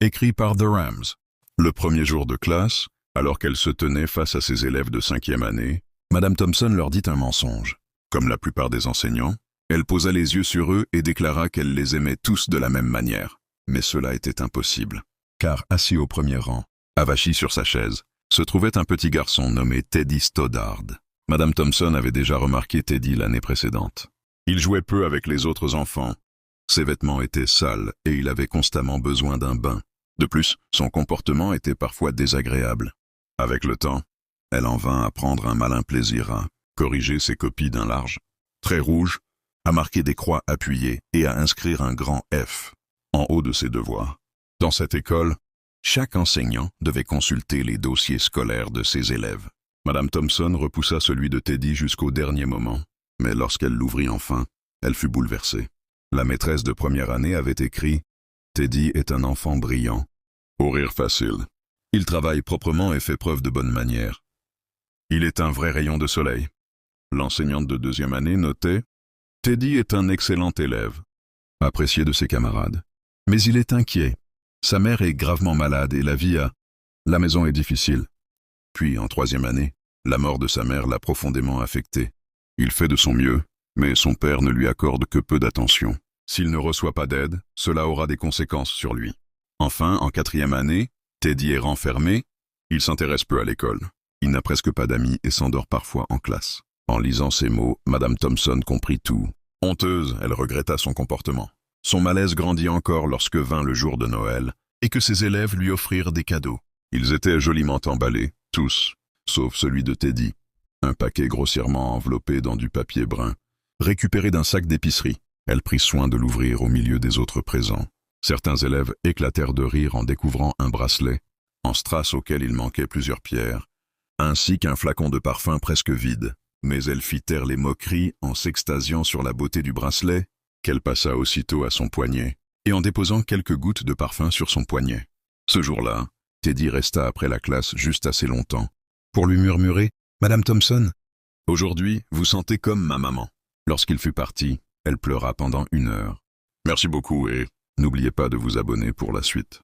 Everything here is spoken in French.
écrit par The Rams. Le premier jour de classe, alors qu'elle se tenait face à ses élèves de 5e année, Madame Thompson leur dit un mensonge. Comme la plupart des enseignants, elle posa les yeux sur eux et déclara qu'elle les aimait tous de la même manière. Mais cela était impossible, car assis au premier rang, avachi sur sa chaise, se trouvait un petit garçon nommé Teddy Stoddard. Madame Thompson avait déjà remarqué Teddy l'année précédente. Il jouait peu avec les autres enfants. Ses vêtements étaient sales et il avait constamment besoin d'un bain. De plus, son comportement était parfois désagréable. Avec le temps, elle en vint à prendre un malin plaisir à corriger ses copies d'un large trait rouge, à marquer des croix appuyées et à inscrire un grand F en haut de ses devoirs. Dans cette école, chaque enseignant devait consulter les dossiers scolaires de ses élèves. Madame Thompson repoussa celui de Teddy jusqu'au dernier moment, mais lorsqu'elle l'ouvrit enfin, elle fut bouleversée. La maîtresse de première année avait écrit « Teddy est un enfant brillant, au rire facile. Il travaille proprement et fait preuve de bonne manière. Il est un vrai rayon de soleil. » L'enseignante de 2e année notait « Teddy est un excellent élève, apprécié de ses camarades. Mais il est inquiet. Sa mère est gravement malade et la vie à la maison est difficile. » Puis, en 3e année, la mort de sa mère l'a profondément affecté. Il fait de son mieux, mais son père ne lui accorde que peu d'attention. S'il ne reçoit pas d'aide, cela aura des conséquences sur lui. Enfin, en 4e année, Teddy est renfermé. Il s'intéresse peu à l'école. Il n'a presque pas d'amis et s'endort parfois en classe. En lisant ces mots, Madame Thompson comprit tout. Honteuse, elle regretta son comportement. Son malaise grandit encore lorsque vint le jour de Noël et que ses élèves lui offrirent des cadeaux. Ils étaient joliment emballés, tous, sauf celui de Teddy. Un paquet grossièrement enveloppé dans du papier brun, récupéré d'un sac d'épicerie. Elle prit soin de l'ouvrir au milieu des autres présents. Certains élèves éclatèrent de rire en découvrant un bracelet, en strass auquel il manquait plusieurs pierres, ainsi qu'un flacon de parfum presque vide. Mais elle fit taire les moqueries en s'extasiant sur la beauté du bracelet, qu'elle passa aussitôt à son poignet, et en déposant quelques gouttes de parfum sur son poignet. Ce jour-là, Teddy resta après la classe juste assez longtemps, pour lui murmurer « Madame Thompson, aujourd'hui, vous sentez comme ma maman. » Lorsqu'il fut parti, elle pleura pendant 1 heure. Merci beaucoup et n'oubliez pas de vous abonner pour la suite.